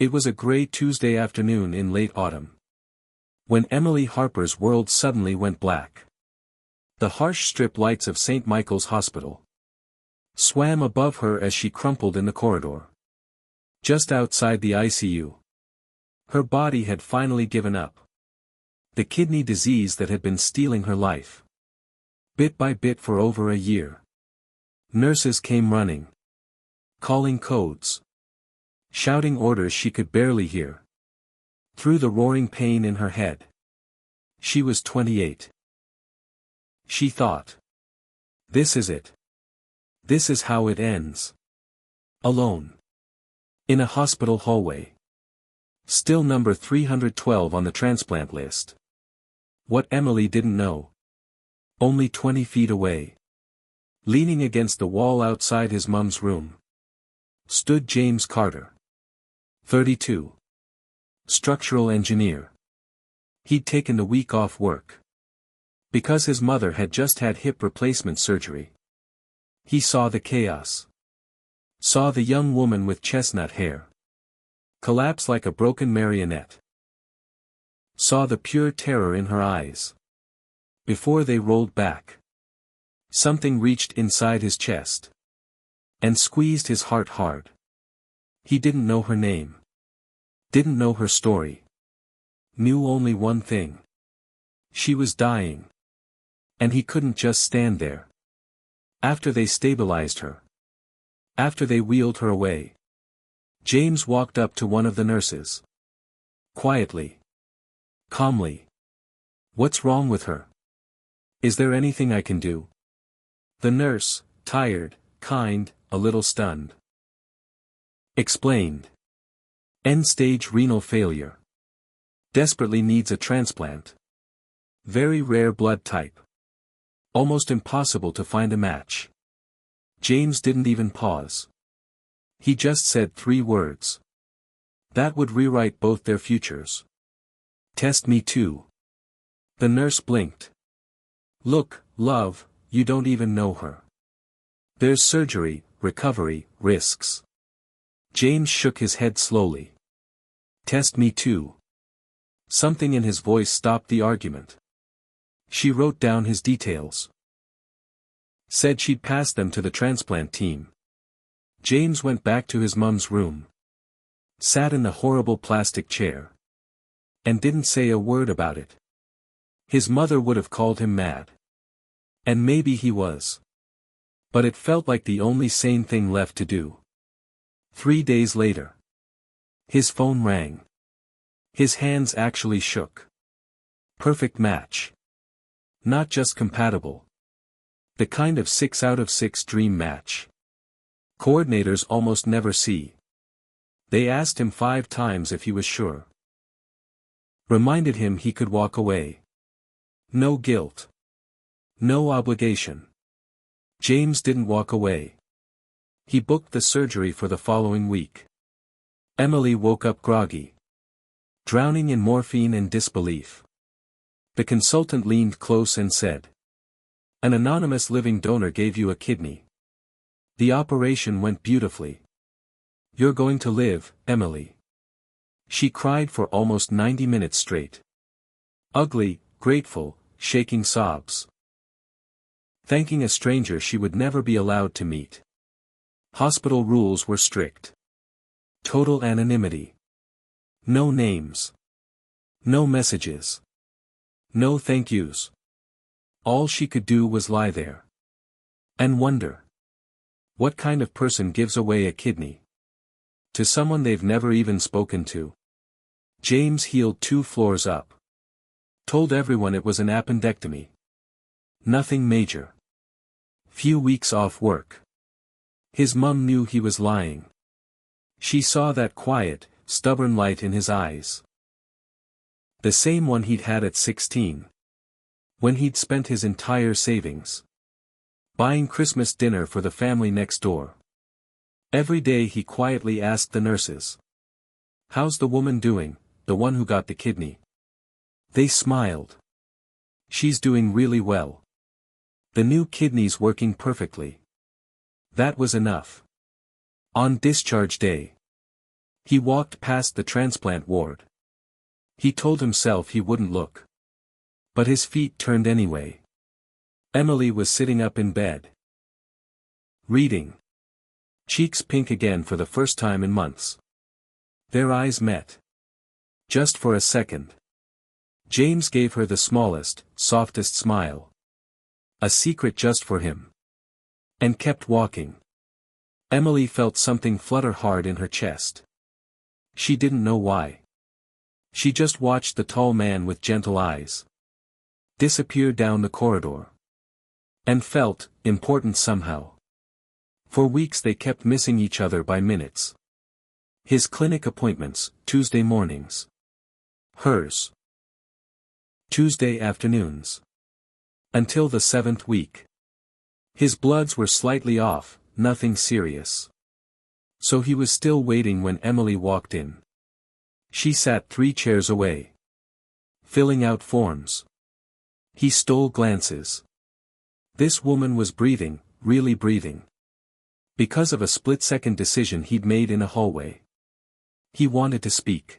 It was a gray Tuesday afternoon in late autumn, when Emily Harper's world suddenly went black. The harsh strip lights of St. Michael's Hospital swam above her as she crumpled in the corridor. Just outside the ICU. Her body had finally given up. The kidney disease that had been stealing her life. Bit by bit for over a year. Nurses came running. Calling codes. Shouting orders she could barely hear. Through the roaring pain in her head. She was 28. She thought. This is it. This is how it ends. Alone. In a hospital hallway. Still number 312 on the transplant list. What Emily didn't know. Only 20 feet away. Leaning against the wall outside his mum's room. Stood James Carter. 32. Structural engineer. He'd taken the week off work. Because his mother had just had hip replacement surgery. He saw the chaos. Saw the young woman with chestnut hair. Collapse like a broken marionette. Saw the pure terror in her eyes. Before they rolled back. Something reached inside his chest. And squeezed his heart hard. He didn't know her name. Didn't know her story. Knew only one thing. She was dying. And he couldn't just stand there. After they stabilized her. After they wheeled her away. James walked up to one of the nurses. Quietly. Calmly. What's wrong with her? Is there anything I can do? The nurse, tired, kind, a little stunned. Explained. End-stage renal failure. Desperately needs a transplant. Very rare blood type. Almost impossible to find a match. James didn't even pause. He just said 3 words. That would rewrite both their futures. Test me too. The nurse blinked. Look, love, you don't even know her. There's surgery, recovery, risks. James shook his head slowly. Test me too. Something in his voice stopped the argument. She wrote down his details. Said she'd pass them to the transplant team. James went back to his mum's room. Sat in the horrible plastic chair. And didn't say a word about it. His mother would have called him mad. And maybe he was. But it felt like the only sane thing left to do. 3 days later. His phone rang. His hands actually shook. Perfect match. Not just compatible. The kind of 6 out of 6 dream match. Coordinators almost never see. They asked him 5 times if he was sure. Reminded him he could walk away. No guilt. No obligation. James didn't walk away. He booked the surgery for the following week. Emily woke up groggy. Drowning in morphine and disbelief. The consultant leaned close and said. An anonymous living donor gave you a kidney. The operation went beautifully. You're going to live, Emily. She cried for almost 90 minutes straight. Ugly, grateful, shaking sobs. Thanking a stranger she would never be allowed to meet. Hospital rules were strict. Total anonymity. No names. No messages. No thank yous. All she could do was lie there. And wonder. What kind of person gives away a kidney? To someone they've never even spoken to. James healed 2 floors up. Told everyone it was an appendectomy. Nothing major. Few weeks off work. His mum knew he was lying. She saw that quiet, stubborn light in his eyes. The same one he'd had at 16. When he'd spent his entire savings. Buying Christmas dinner for the family next door. Every day he quietly asked the nurses. How's the woman doing, the one who got the kidney? They smiled. She's doing really well. The new kidney's working perfectly. That was enough. On discharge day. He walked past the transplant ward. He told himself he wouldn't look. But his feet turned anyway. Emily was sitting up in bed. Reading. Cheeks pink again for the first time in months. Their eyes met. Just for a second. James gave her the smallest, softest smile. A secret just for him. And kept walking. Emily felt something flutter hard in her chest. She didn't know why. She just watched the tall man with gentle eyes disappear down the corridor. And felt important somehow. For weeks they kept missing each other by minutes. His clinic appointments, Tuesday mornings. Hers. Tuesday afternoons. Until the 7th week. His bloods were slightly off, nothing serious. So he was still waiting when Emily walked in. She sat 3 chairs away. Filling out forms. He stole glances. This woman was breathing, really breathing. Because of a split-second decision he'd made in a hallway. He wanted to speak.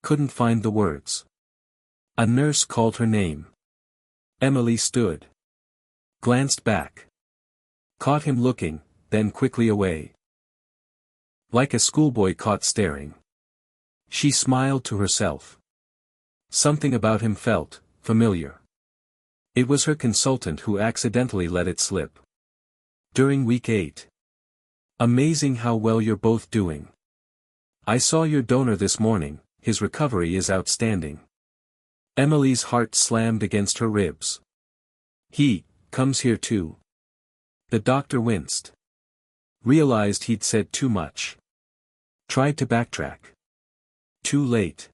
Couldn't find the words. A nurse called her name. Emily stood. Glanced back. Caught him looking, then quickly away. Like a schoolboy caught staring. She smiled to herself. Something about him felt familiar. It was her consultant who accidentally let it slip. During week 8. Amazing how well you're both doing. I saw your donor this morning, his recovery is outstanding. Emily's heart slammed against her ribs. He comes here too. The doctor winced. Realized he'd said too much. Tried to backtrack. Too late.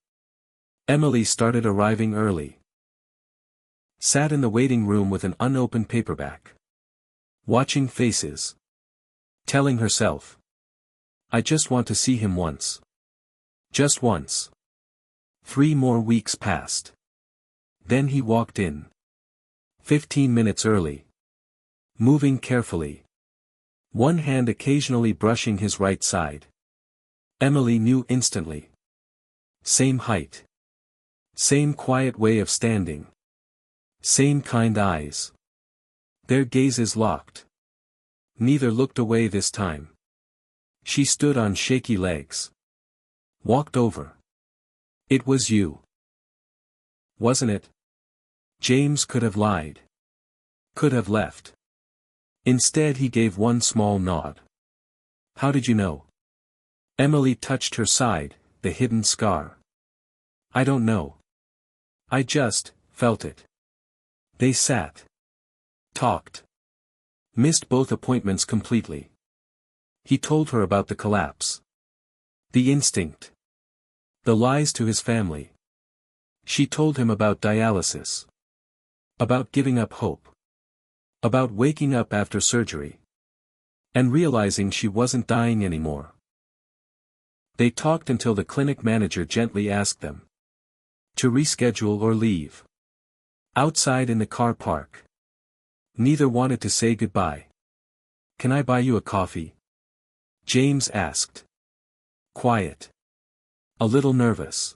Emily started arriving early. Sat in the waiting room with an unopened paperback. Watching faces. Telling herself. I just want to see him once. Just once. 3 more weeks passed. Then he walked in. 15 minutes early. Moving carefully. One hand occasionally brushing his right side. Emily knew instantly. Same height. Same quiet way of standing. Same kind eyes. Their gazes locked. Neither looked away this time. She stood on shaky legs. Walked over. It was you. Wasn't it? James could have lied. Could have left. Instead he gave one small nod. How did you know? Emily touched her side, the hidden scar. I don't know. I just felt it. They sat. Talked. Missed both appointments completely. He told her about the collapse. The instinct. The lies to his family. She told him about dialysis. About giving up hope. About waking up after surgery. And realizing she wasn't dying anymore. They talked until the clinic manager gently asked them to reschedule or leave. Outside in the car park. Neither wanted to say goodbye. Can I buy you a coffee? James asked. Quiet. A little nervous.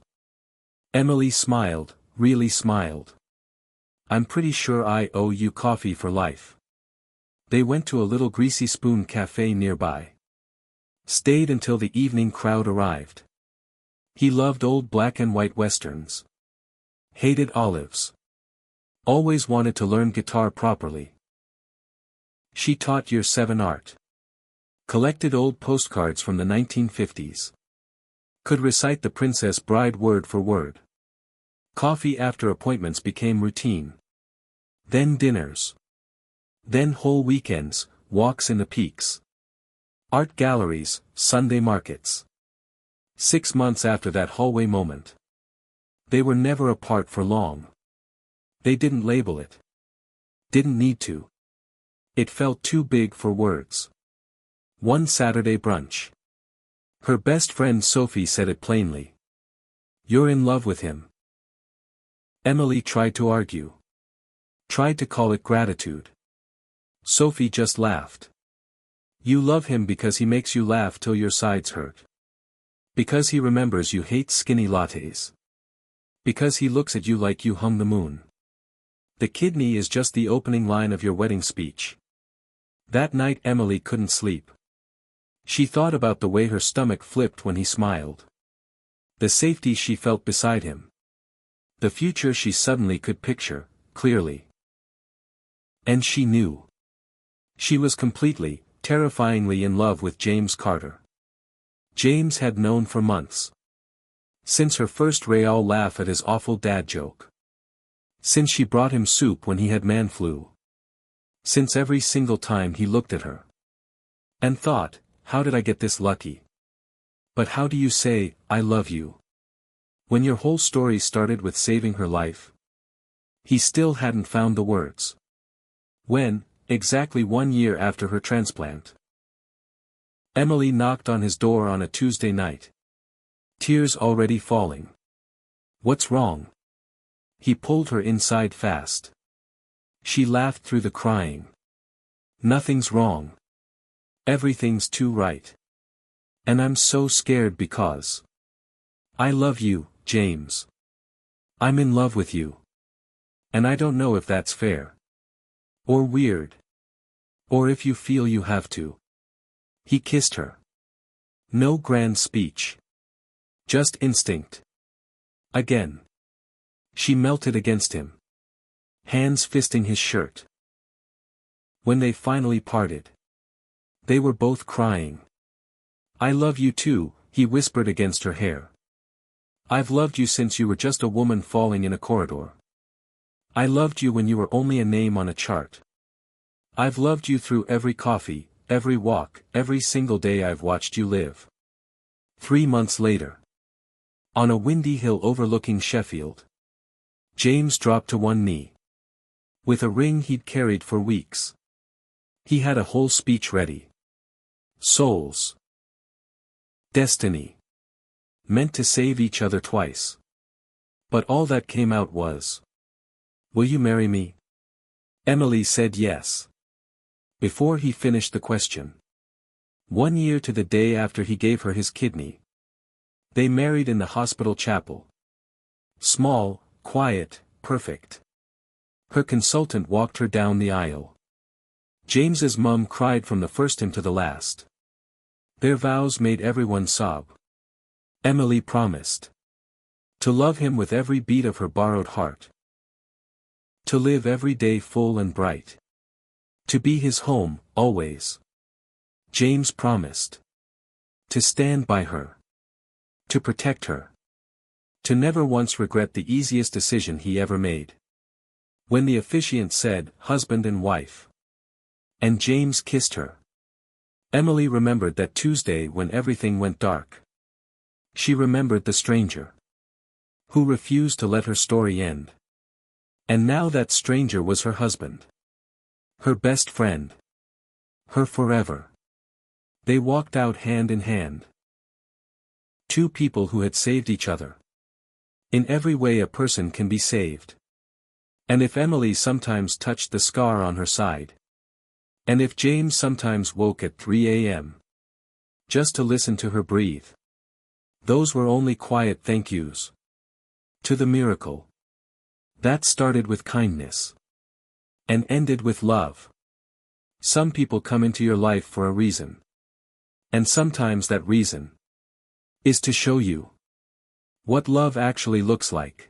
Emily smiled, really smiled. I'm pretty sure I owe you coffee for life. They went to a little Greasy Spoon cafe nearby. Stayed until the evening crowd arrived. He loved old black and white westerns. Hated olives. Always wanted to learn guitar properly. She taught Year 7 art. Collected old postcards from the 1950s. Could recite The Princess Bride word for word. Coffee after appointments became routine. Then dinners. Then whole weekends, walks in the peaks. Art galleries, Sunday markets. 6 months after that hallway moment. They were never apart for long. They didn't label it. Didn't need to. It felt too big for words. One Saturday brunch. Her best friend Sophie said it plainly. You're in love with him. Emily tried to argue. Tried to call it gratitude. Sophie just laughed. You love him because he makes you laugh till your sides hurt. Because he remembers you hate skinny lattes. Because he looks at you like you hung the moon. The kidney is just the opening line of your wedding speech. That night Emily couldn't sleep. She thought about the way her stomach flipped when he smiled. The safety she felt beside him. The future she suddenly could picture, clearly. And she knew. She was completely, terrifyingly in love with James Carter. James had known for months. Since her first Real laugh at his awful dad joke. Since she brought him soup when he had man flu. Since every single time he looked at her. And thought, how did I get this lucky? But how do you say, I love you? When your whole story started with saving her life? He still hadn't found the words. When, exactly 1 year after her transplant, Emily knocked on his door on a Tuesday night. Tears already falling. What's wrong? He pulled her inside fast. She laughed through the crying. Nothing's wrong. Everything's too right. And I'm so scared because I love you, James. I'm in love with you. And I don't know if that's fair. Or weird. Or if you feel you have to. He kissed her. No grand speech. Just instinct. Again. She melted against him. Hands fisting his shirt. When they finally parted. They were both crying. I love you too, he whispered against her hair. I've loved you since you were just a woman falling in a corridor. I loved you when you were only a name on a chart. I've loved you through every coffee, every walk, every single day I've watched you live. 3 months later. On a windy hill overlooking Sheffield. James dropped to one knee. With a ring he'd carried for weeks. He had a whole speech ready. Souls. Destiny. Meant to save each other twice. But all that came out was. Will you marry me? Emily said yes. Before he finished the question. 1 year to the day after he gave her his kidney. They married in the hospital chapel. Small, quiet, perfect. Her consultant walked her down the aisle. James's mum cried from the first hymn to the last. Their vows made everyone sob. Emily promised. To love him with every beat of her borrowed heart. To live every day full and bright. To be his home, always. James promised. To stand by her. To protect her. To never once regret the easiest decision he ever made. When the officiant said, husband and wife. And James kissed her. Emily remembered that Tuesday when everything went dark. She remembered the stranger. Who refused to let her story end. And now that stranger was her husband. Her best friend. Her forever. They walked out hand in hand. Two people who had saved each other. In every way a person can be saved. And if Emily sometimes touched the scar on her side. And if James sometimes woke at 3 a.m. just to listen to her breathe. Those were only quiet thank yous. To the miracle. That started with kindness. And ended with love. Some people come into your life for a reason. And sometimes that reason is to show you what love actually looks like.